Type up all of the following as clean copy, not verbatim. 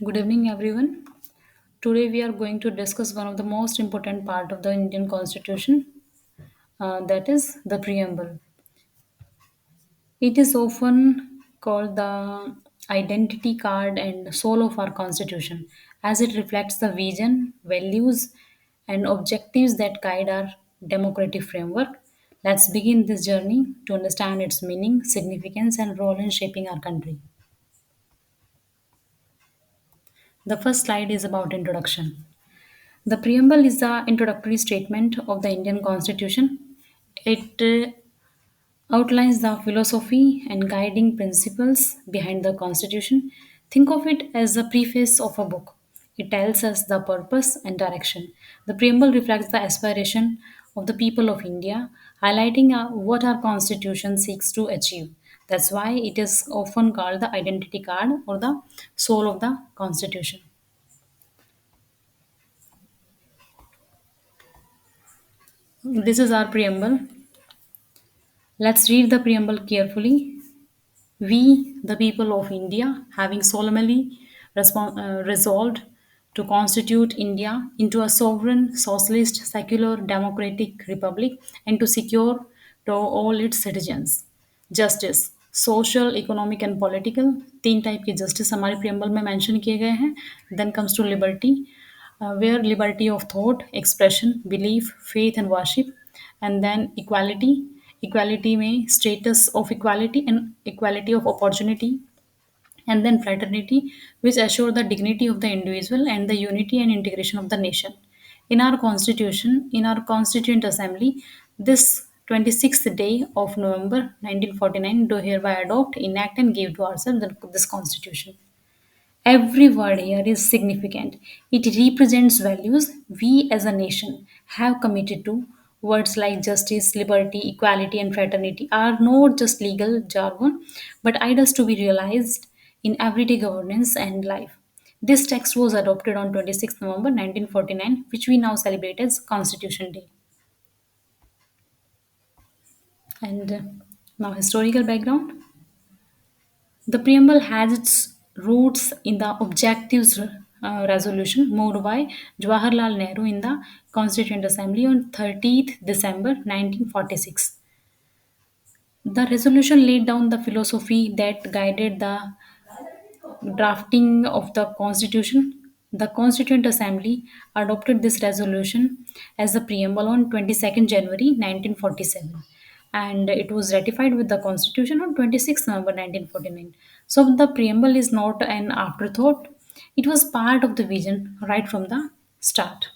Good evening, everyone. Today we are going to discuss one of the most important part of the Indian Constitution, that is the preamble. It is often called the identity card and soul of our Constitution, as it reflects the vision, values, and objectives that guide our democratic framework. Let's begin this journey to understand its meaning, significance, and role in shaping our country. The first slide is about introduction. The preamble is the introductory statement of the Indian Constitution. It outlines the philosophy and guiding principles behind the Constitution. Think of it as the preface of a book. It tells us the purpose and direction. The preamble reflects the aspiration of the people of India, highlighting what our Constitution seeks to achieve. That's why it is often called the identity card or the soul of the Constitution. This is our preamble. Let's read the preamble carefully. We, the people of India, having solemnly resolved to constitute India into a sovereign, socialist, secular, democratic republic and to secure to all its citizens justice, social, economic and political. तीन type की justice हमारे preamble में mention किए गए हैं. Then comes to liberty, where liberty of thought, expression, belief, faith, and worship, and then equality. Equality may status of equality and equality of opportunity, and then fraternity, which assure the dignity of the individual and the unity and integration of the nation. In our constitution, in our constituent assembly, this 26th day of November 1949, do hereby adopt, enact, and give to ourselves this constitution. Every word here is significant. It represents values we as a nation have committed to. Words like justice, liberty, equality, and fraternity are not just legal jargon, but ideals to be realized in everyday governance and life. This text was adopted on 26th November 1949, which we now celebrate as Constitution Day. And now, historical background. The preamble has its roots in the Objectives Resolution moved by Jawaharlal Nehru in the Constituent Assembly on 30th December 1946. The resolution laid down the philosophy that guided the drafting of the Constitution. The Constituent Assembly adopted this resolution as the preamble on 22nd January 1947, and it was ratified with the Constitution on 26th November 1949. So the preamble is not an afterthought, it was part of the vision right from the start.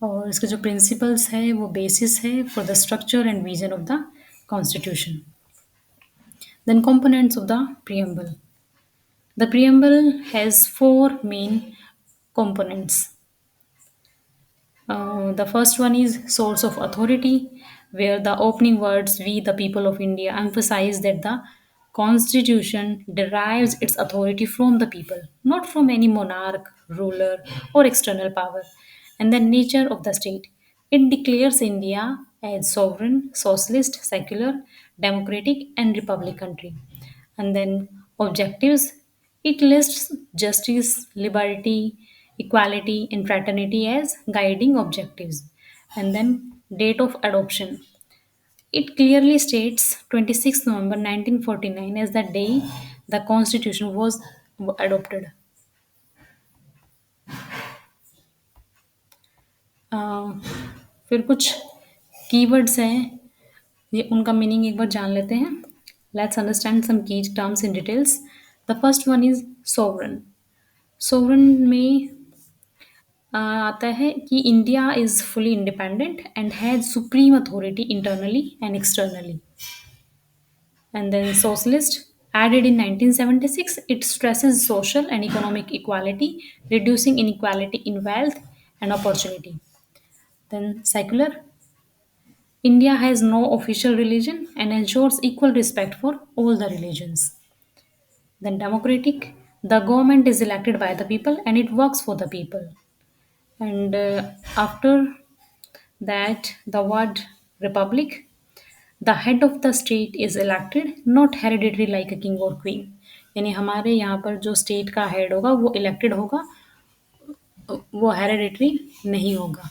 और इसके जो principles है वो basis है for the structure and vision of the constitution. Then components of the preamble. The preamble has four main components. The first one is source of authority, where the opening words, we the people of India, emphasize that the constitution derives its authority from the people, not from any monarch, ruler, or external power, and the nature of the state. It declares India as sovereign, socialist, secular, democratic, and republic country. And then objectives, it lists justice, liberty, equality, and fraternity as guiding objectives. And then date of adoption. It clearly states 26th November 1949 as the day the constitution was adopted. अ, फिर कुछ keywords हैं, ये उनका meaning एक बार जान लेते हैं. Let's understand some की terms in details. The first one is sovereign. Sovereign में आता है कि India is fully independent and has supreme authority internally and externally. And then socialist, added in 1976, it stresses social and economic equality, reducing inequality in wealth and opportunity. Then secular, India has no official religion and ensures equal respect for all the religions. Then democratic, the government is elected by the people and it works for the people. And after that, the word republic. The head of the state is elected not hereditary like a king और queen. यानी हमारे यहाँ पर जो state का head होगा वो elected होगा, वो हेरिडिटरी नहीं होगा।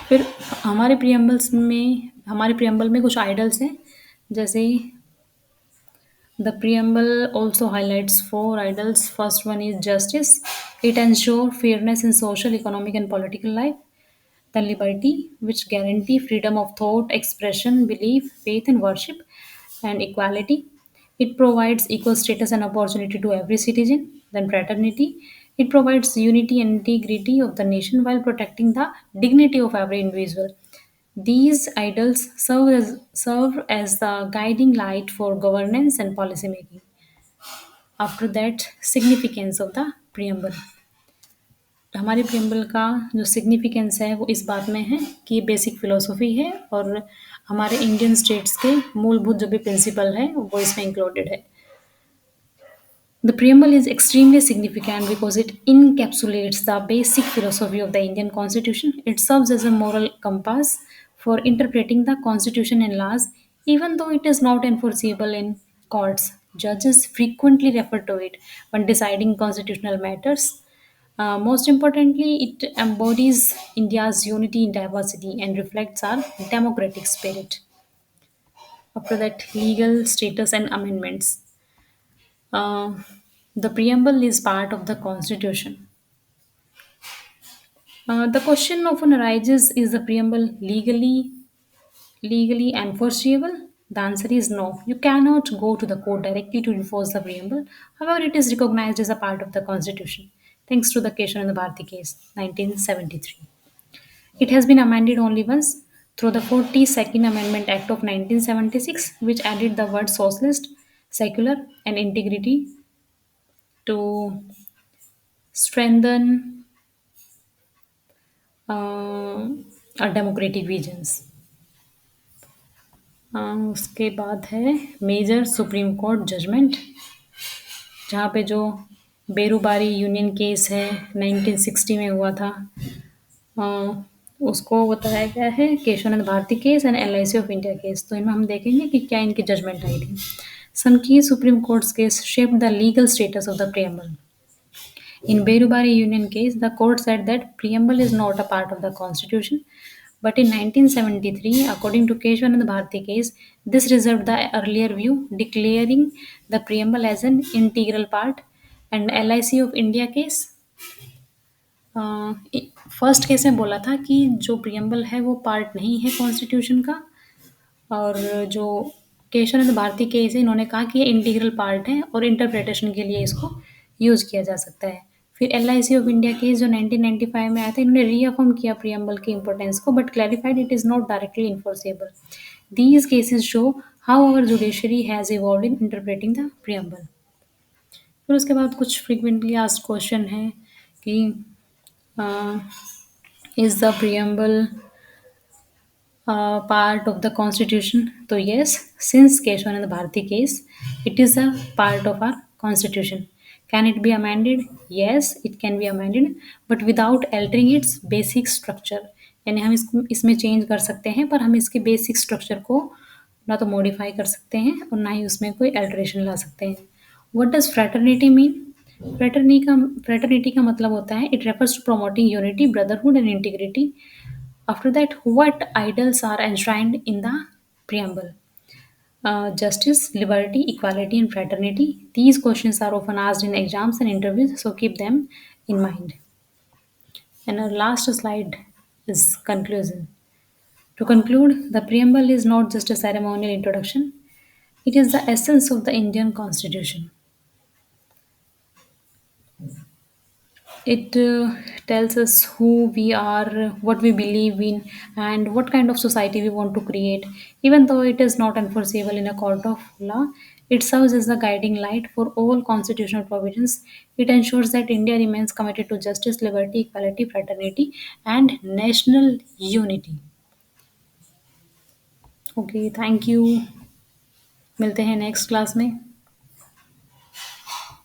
फिर हमारे प्रियम्बल में कुछ आइडल्स हैं, जैसे the preamble also highlights four ideals. First one is justice. It ensures fairness in social, economic, and political life. Then liberty, which guarantee freedom of thought, expression, belief, faith, and worship. And equality, it provides equal status and opportunity to every citizen. Then fraternity, it provides unity and integrity of the nation while protecting the dignity of every individual. These ideals serve as the guiding light for governance and policy making. After that, significance of the preamble. हमारे preamble का जो significance है वो इस बात में है कि ये बेसिक फिलोसफी है और हमारे इंडियन स्टेट्स के मूलभूत जो भी प्रिंसिपल है वो इसमें इंक्लूडेड है। The preamble is extremely significant because it encapsulates the basic philosophy of the Indian Constitution. It serves as a moral compass for interpreting the Constitution and laws, even though it is not enforceable in courts. Judges frequently refer to it when deciding constitutional matters. Most importantly, it embodies India's unity in diversity and reflects our democratic spirit. After that, legal status and amendments. Uh, the preamble is part of the constitution. The question often arises: is the preamble legally enforceable? The answer is no. You cannot go to the court directly to enforce the preamble. However, it is recognized as a part of the constitution, thanks to the Keshanand Bharti case, 1973. It has been amended only once through the 42nd Amendment Act of 1976, which added the word socialist, secular, and integrity to strengthen our democratic visions. उसके बाद है major supreme court judgement, जहाँ पे जो Berubari union case है 1960 में हुआ था, अ, उसको बताया गया है Kesavananda Bharati case and LIC of India case. तो इनमें हम देखेंगे कि क्या इनकी जजमेंट आई थी। सम की supreme courts case shape the legal status of the preamble. In Berubari Union case, the court said that preamble is not a part of the constitution. But in 1973, according to Keshwanand Bharti case, this reserved the earlier view, declaring the preamble as an integral part. And LIC of India case, first case में बोला था कि जो preamble है वो part नहीं है constitution का, और जो केशवानंद भारती केस है इन्होंने कहा कि ये इंटीग्रल पार्ट है और इंटरप्रिटेशन के लिए इसको यूज़ किया जा सकता है। फिर LIC ऑफ इंडिया केस जो 1995 में आया था, इन्होंने रीअफर्म किया प्रियम्बल की इंपॉर्टेंस को, but clarified it is not directly enforceable. These cases show how our judiciary has evolve in interpreting the preamble. फिर उसके बाद कुछ फ्रिक्वेंटली आस्क्ड क्वेश्चन है कि is the preamble part of the constitution? So yes, since Keshwanand Bharti case, it is a part of our constitution. Can it be amended? Yes, it can be amended, but without altering its basic structure. यानी हम इसको इसमें change कर सकते हैं, पर हम इसके बेसिक स्ट्रक्चर को ना तो मॉडिफाई कर सकते हैं और ना ही उसमें कोई अल्ट्रेशन ला सकते हैं। What does fraternity mean? Fraternity का मतलब होता है it refers to promoting unity, brotherhood and integrity. After that, what ideals are enshrined in the preamble? Justice, liberty, equality, and fraternity. These questions are often asked in exams and interviews, so keep them in mind. And our last slide is conclusion. To conclude, the preamble is not just a ceremonial introduction, it is the essence of the Indian Constitution. It tells us who we are, what we believe in, and what kind of society we want to create. Even though it is not enforceable in a court of law, it serves as a guiding light for all constitutional provisions. It ensures that India remains committed to justice, liberty, equality, fraternity, and national unity. Okay, thank you. मिलते हैं next class में।